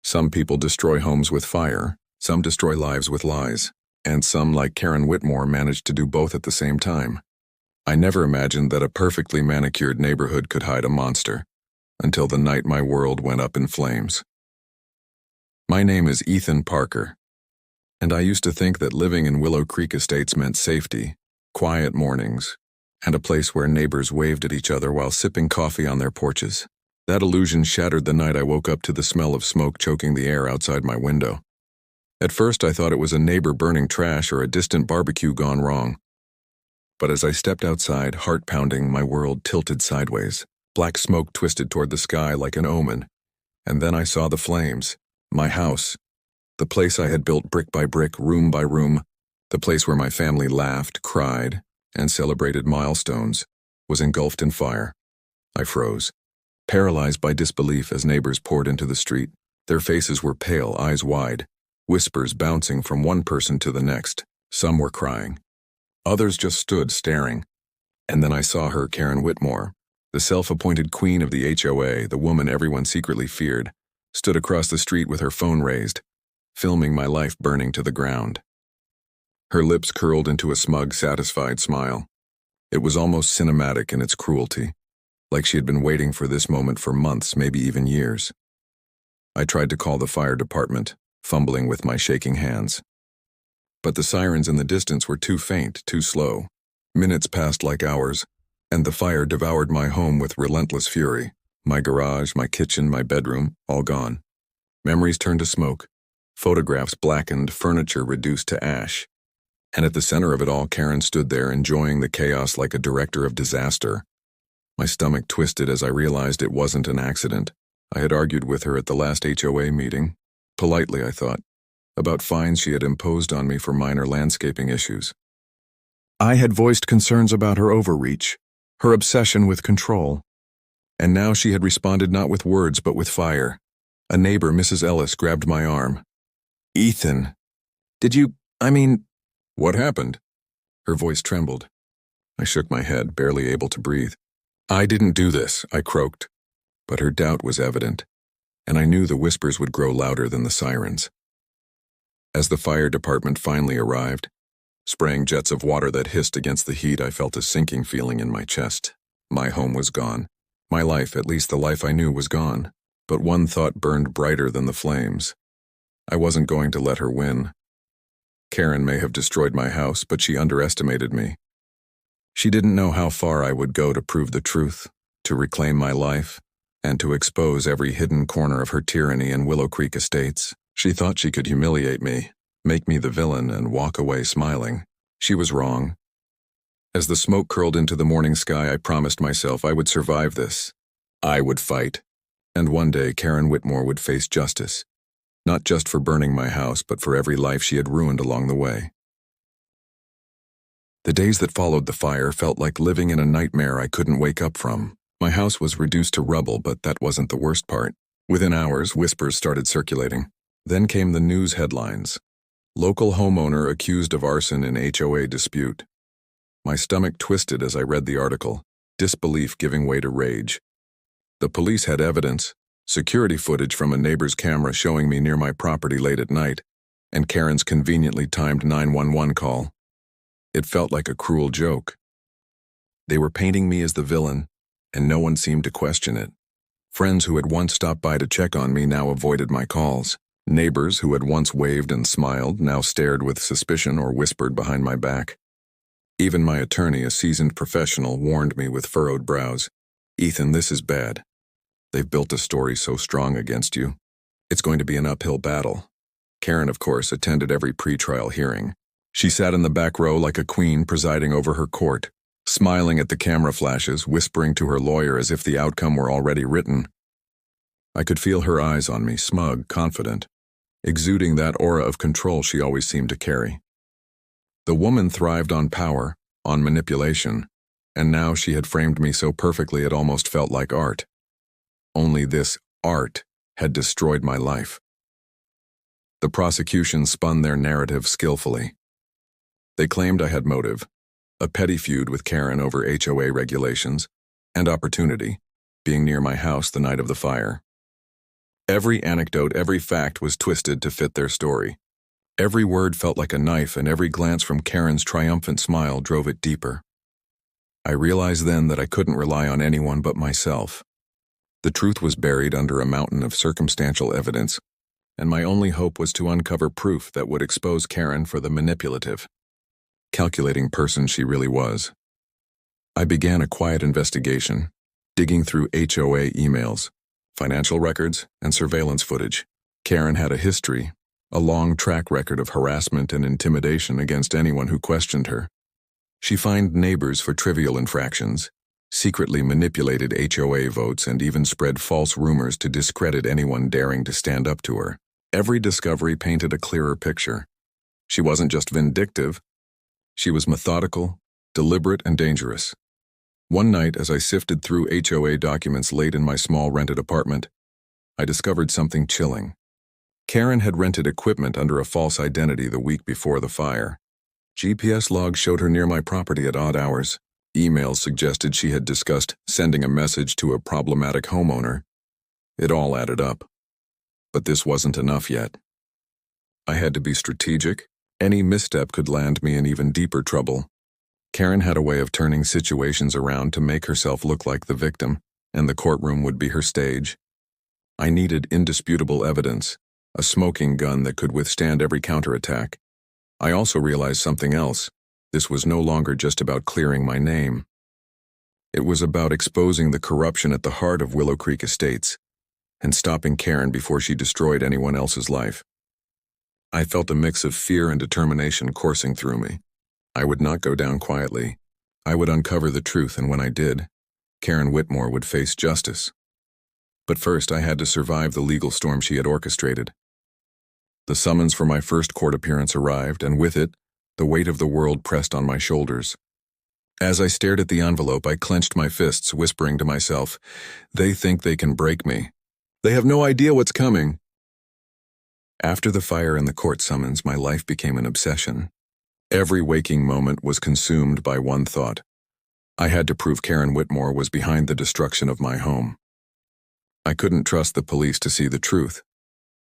Some people destroy homes with fire, some destroy lives with lies, and some, like Karen Whitmore, manage to do both at the same time. I never imagined that a perfectly manicured neighborhood could hide a monster, until the night my world went up in flames. My name is Ethan Parker, and I used to think that living in Willow Creek Estates meant safety, quiet mornings, and a place where neighbors waved at each other while sipping coffee on their porches. That illusion shattered the night I woke up to the smell of smoke choking the air outside my window. At first I thought it was a neighbor burning trash or a distant barbecue gone wrong. But as I stepped outside, heart pounding, my world tilted sideways. Black smoke twisted toward the sky like an omen. And then I saw the flames. My house. The place I had built brick by brick, room by room. The place where my family laughed, cried, and celebrated milestones, was engulfed in fire. I froze, paralyzed by disbelief as neighbors poured into the street. Their faces were pale, eyes wide, whispers bouncing from one person to the next. Some were crying. Others just stood staring. And then I saw her, Karen Whitmore, the self-appointed queen of the HOA, the woman everyone secretly feared, stood across the street with her phone raised, filming my life burning to the ground. Her lips curled into a smug, satisfied smile. It was almost cinematic in its cruelty, like she had been waiting for this moment for months, maybe even years. I tried to call the fire department, fumbling with my shaking hands. But the sirens in the distance were too faint, too slow. Minutes passed like hours, and the fire devoured my home with relentless fury. My garage, my kitchen, my bedroom, all gone. Memories turned to smoke, photographs blackened, furniture reduced to ash. And at the center of it all, Karen stood there enjoying the chaos like a director of disaster. My stomach twisted as I realized it wasn't an accident. I had argued with her at the last HOA meeting, politely I thought, about fines she had imposed on me for minor landscaping issues. I had voiced concerns about her overreach, her obsession with control. And now she had responded not with words but with fire. A neighbor, Mrs. Ellis, grabbed my arm. "Ethan, what happened?" Her voice trembled. I shook my head, barely able to breathe. "I didn't do this," I croaked. But her doubt was evident, and I knew the whispers would grow louder than the sirens. As the fire department finally arrived, spraying jets of water that hissed against the heat, I felt a sinking feeling in my chest. My home was gone. My life, at least the life I knew, was gone. But one thought burned brighter than the flames. I wasn't going to let her win. Karen may have destroyed my house, but she underestimated me. She didn't know how far I would go to prove the truth, to reclaim my life, and to expose every hidden corner of her tyranny in Willow Creek Estates. She thought she could humiliate me, make me the villain, and walk away smiling. She was wrong. As the smoke curled into the morning sky, I promised myself I would survive this. I would fight. And one day Karen Whitmore would face justice, not just for burning my house, but for every life she had ruined along the way. The days that followed the fire felt like living in a nightmare I couldn't wake up from. My house was reduced to rubble, but that wasn't the worst part. Within hours, whispers started circulating. Then came the news headlines. Local homeowner accused of arson in HOA dispute. My stomach twisted as I read the article, disbelief giving way to rage. The police had evidence, security footage from a neighbor's camera showing me near my property late at night, and Karen's conveniently timed 911 call. It felt like a cruel joke. They were painting me as the villain, and no one seemed to question it. Friends who had once stopped by to check on me now avoided my calls. Neighbors who had once waved and smiled now stared with suspicion or whispered behind my back. Even my attorney, a seasoned professional, warned me with furrowed brows. "Ethan, this is bad. They've built a story so strong against you. It's going to be an uphill battle." Karen, of course, attended every pretrial hearing. She sat in the back row like a queen presiding over her court, smiling at the camera flashes, whispering to her lawyer as if the outcome were already written. I could feel her eyes on me, smug, confident, exuding that aura of control she always seemed to carry. The woman thrived on power, on manipulation, and now she had framed me so perfectly it almost felt like art. Only this art had destroyed my life. The prosecution spun their narrative skillfully. They claimed I had motive, a petty feud with Karen over HOA regulations, and opportunity, being near my house the night of the fire. Every anecdote, every fact was twisted to fit their story. Every word felt like a knife, and every glance from Karen's triumphant smile drove it deeper. I realized then that I couldn't rely on anyone but myself. The truth was buried under a mountain of circumstantial evidence, and my only hope was to uncover proof that would expose Karen for the manipulative, calculating person she really was. I began a quiet investigation, digging through HOA emails, financial records, and surveillance footage. Karen had a history, a long track record of harassment and intimidation against anyone who questioned her. She fined neighbors for trivial infractions, secretly manipulated HOA votes, and even spread false rumors to discredit anyone daring to stand up to her. Every discovery painted a clearer picture. She wasn't just vindictive, she was methodical, deliberate, and dangerous. One night, as I sifted through HOA documents late in my small rented apartment, I discovered something chilling. Karen had rented equipment under a false identity the week before the fire. GPS logs showed her near my property at odd hours. Emails suggested she had discussed sending a message to a problematic homeowner. It all added up. But this wasn't enough yet. I had to be strategic. Any misstep could land me in even deeper trouble. Karen had a way of turning situations around to make herself look like the victim, and the courtroom would be her stage. I needed indisputable evidence, a smoking gun that could withstand every counterattack. I also realized something else. This was no longer just about clearing my name. It was about exposing the corruption at the heart of Willow Creek Estates and stopping Karen before she destroyed anyone else's life. I felt a mix of fear and determination coursing through me. I would not go down quietly. I would uncover the truth, and when I did, Karen Whitmore would face justice. But first, I had to survive the legal storm she had orchestrated. The summons for my first court appearance arrived, and with it, the weight of the world pressed on my shoulders. As I stared at the envelope, I clenched my fists, whispering to myself, "They think they can break me. They have no idea what's coming." After the fire and the court summons, my life became an obsession. Every waking moment was consumed by one thought. I had to prove Karen Whitmore was behind the destruction of my home. I couldn't trust the police to see the truth.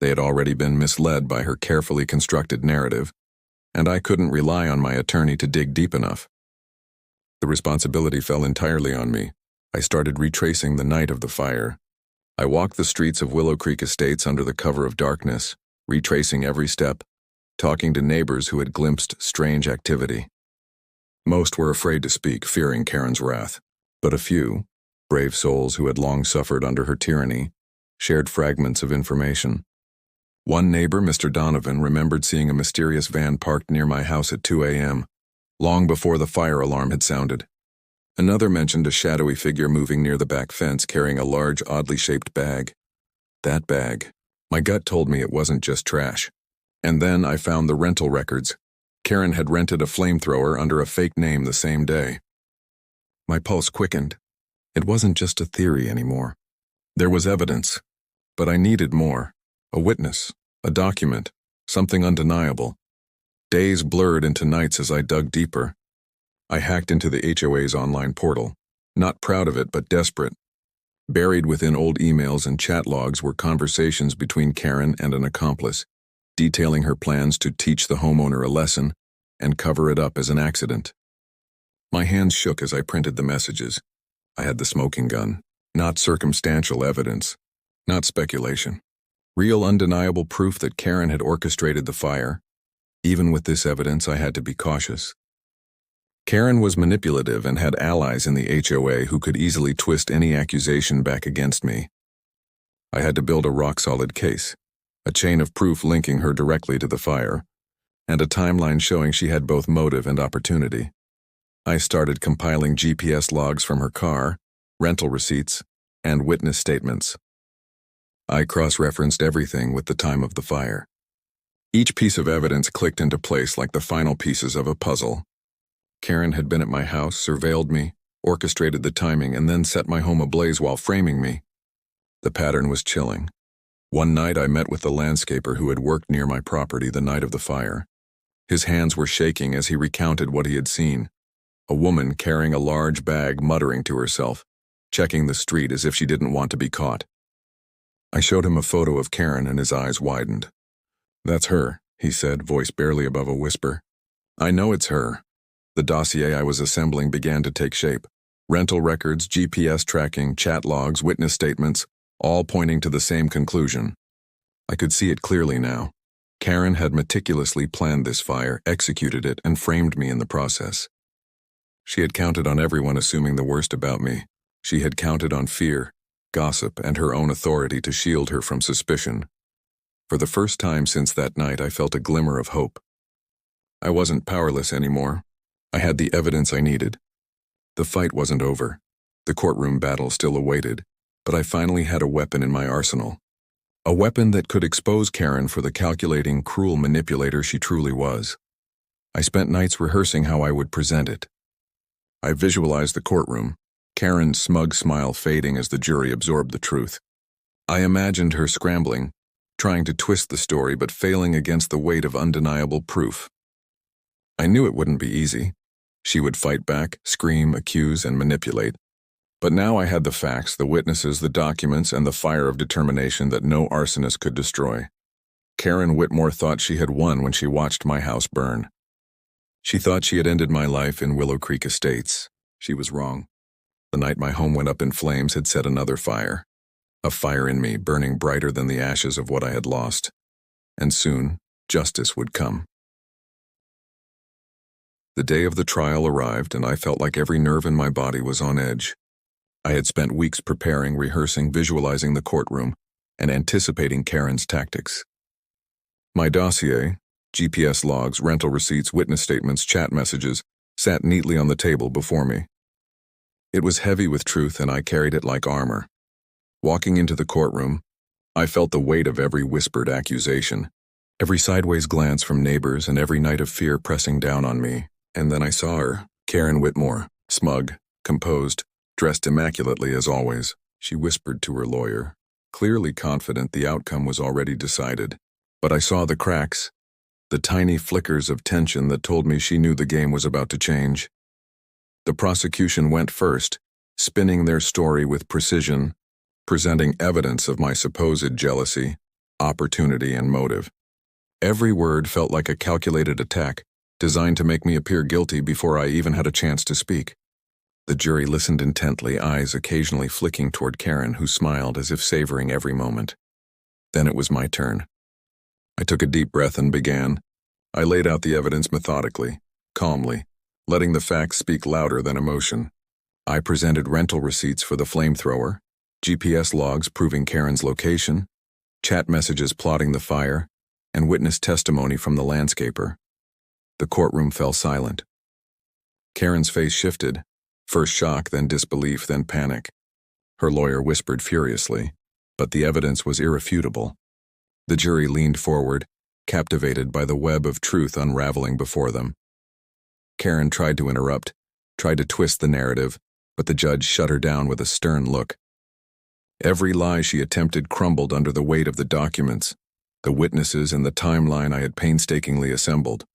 They had already been misled by her carefully constructed narrative, and I couldn't rely on my attorney to dig deep enough. The responsibility fell entirely on me. I started retracing the night of the fire. I walked the streets of Willow Creek Estates under the cover of darkness, retracing every step, talking to neighbors who had glimpsed strange activity. Most were afraid to speak, fearing Karen's wrath, but a few, brave souls who had long suffered under her tyranny, shared fragments of information. One neighbor, Mr. Donovan, remembered seeing a mysterious van parked near my house at 2 a.m., long before the fire alarm had sounded. Another mentioned a shadowy figure moving near the back fence carrying a large, oddly shaped bag. That bag. My gut told me it wasn't just trash. And then I found the rental records. Karen had rented a flamethrower under a fake name the same day. My pulse quickened. It wasn't just a theory anymore. There was evidence, but I needed more. A witness, a document, something undeniable. Days blurred into nights as I dug deeper. I hacked into the HOA's online portal, not proud of it but desperate. Buried within old emails and chat logs were conversations between Karen and an accomplice, detailing her plans to teach the homeowner a lesson and cover it up as an accident. My hands shook as I printed the messages. I had the smoking gun, not circumstantial evidence, not speculation. Real undeniable proof that Karen had orchestrated the fire. Even with this evidence, I had to be cautious. Karen was manipulative and had allies in the HOA who could easily twist any accusation back against me. I had to build a rock-solid case, a chain of proof linking her directly to the fire, and a timeline showing she had both motive and opportunity. I started compiling GPS logs from her car, rental receipts, and witness statements. I cross-referenced everything with the time of the fire. Each piece of evidence clicked into place like the final pieces of a puzzle. Karen had been at my house, surveilled me, orchestrated the timing, and then set my home ablaze while framing me. The pattern was chilling. One night I met with the landscaper who had worked near my property the night of the fire. His hands were shaking as he recounted what he had seen. A woman carrying a large bag, muttering to herself, checking the street as if she didn't want to be caught. I showed him a photo of Karen and his eyes widened. "That's her," he said, voice barely above a whisper. "I know it's her." The dossier I was assembling began to take shape. Rental records, GPS tracking, chat logs, witness statements, all pointing to the same conclusion. I could see it clearly now. Karen had meticulously planned this fire, executed it, and framed me in the process. She had counted on everyone assuming the worst about me. She had counted on fear, gossip, and her own authority to shield her from suspicion. For the first time since that night, I felt a glimmer of hope. I wasn't powerless anymore. I had the evidence I needed. The fight wasn't over. The courtroom battle still awaited, but I finally had a weapon in my arsenal. A weapon that could expose Karen for the calculating, cruel manipulator she truly was. I spent nights rehearsing how I would present it. I visualized the courtroom, Karen's smug smile fading as the jury absorbed the truth. I imagined her scrambling, trying to twist the story but failing against the weight of undeniable proof. I knew it wouldn't be easy. She would fight back, scream, accuse, and manipulate. But now I had the facts, the witnesses, the documents, and the fire of determination that no arsonist could destroy. Karen Whitmore thought she had won when she watched my house burn. She thought she had ended my life in Willow Creek Estates. She was wrong. The night my home went up in flames had set another fire. A fire in me burning brighter than the ashes of what I had lost. And soon, justice would come. The day of the trial arrived, and I felt like every nerve in my body was on edge. I had spent weeks preparing, rehearsing, visualizing the courtroom, and anticipating Karen's tactics. My dossier, GPS logs, rental receipts, witness statements, chat messages, sat neatly on the table before me. It was heavy with truth, and I carried it like armor. Walking into the courtroom, I felt the weight of every whispered accusation, every sideways glance from neighbors, and every night of fear pressing down on me. And then I saw her, Karen Whitmore, smug, composed, dressed immaculately as always. She whispered to her lawyer, clearly confident the outcome was already decided. But I saw the cracks, the tiny flickers of tension that told me she knew the game was about to change. The prosecution went first, spinning their story with precision, presenting evidence of my supposed jealousy, opportunity, and motive. Every word felt like a calculated attack, designed to make me appear guilty before I even had a chance to speak. The jury listened intently, eyes occasionally flicking toward Karen, who smiled as if savoring every moment. Then it was my turn. I took a deep breath and began. I laid out the evidence methodically, calmly, letting the facts speak louder than emotion. I presented rental receipts for the flamethrower, GPS logs proving Karen's location, chat messages plotting the fire, and witness testimony from the landscaper. The courtroom fell silent. Karen's face shifted, first shock, then disbelief, then panic. Her lawyer whispered furiously, but the evidence was irrefutable. The jury leaned forward, captivated by the web of truth unraveling before them. Karen tried to interrupt, tried to twist the narrative, but the judge shut her down with a stern look. Every lie she attempted crumbled under the weight of the documents, the witnesses, and the timeline I had painstakingly assembled.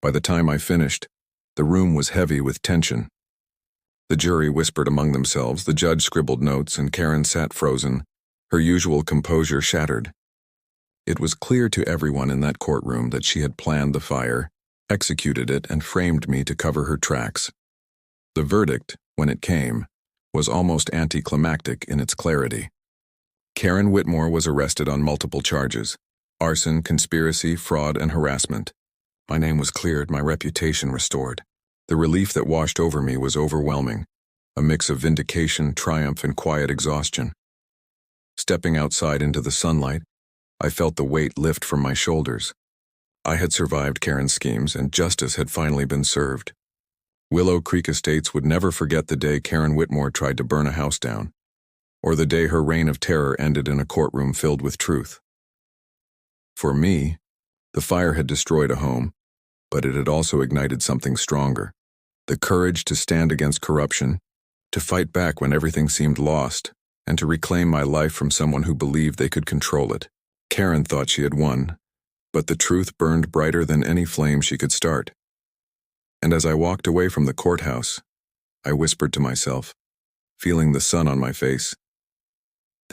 By the time I finished, the room was heavy with tension. The jury whispered among themselves, the judge scribbled notes, and Karen sat frozen, her usual composure shattered. It was clear to everyone in that courtroom that she had planned the fire, executed it, and framed me to cover her tracks. The verdict, when it came, was almost anticlimactic in its clarity. Karen Whitmore was arrested on multiple charges: arson, conspiracy, fraud, and harassment. My name was cleared, my reputation restored. The relief that washed over me was overwhelming, a mix of vindication, triumph, and quiet exhaustion. Stepping outside into the sunlight, I felt the weight lift from my shoulders. I had survived Karen's schemes, and justice had finally been served. Willow Creek Estates would never forget the day Karen Whitmore tried to burn a house down, or the day her reign of terror ended in a courtroom filled with truth. For me, the fire had destroyed a home, but it had also ignited something stronger: the courage to stand against corruption, to fight back when everything seemed lost, and to reclaim my life from someone who believed they could control it. Karen thought she had won, but the truth burned brighter than any flame she could start. And as I walked away from the courthouse, I whispered to myself, feeling the sun on my face,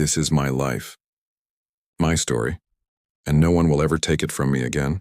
This is my life. My story. And no one will ever take it from me again.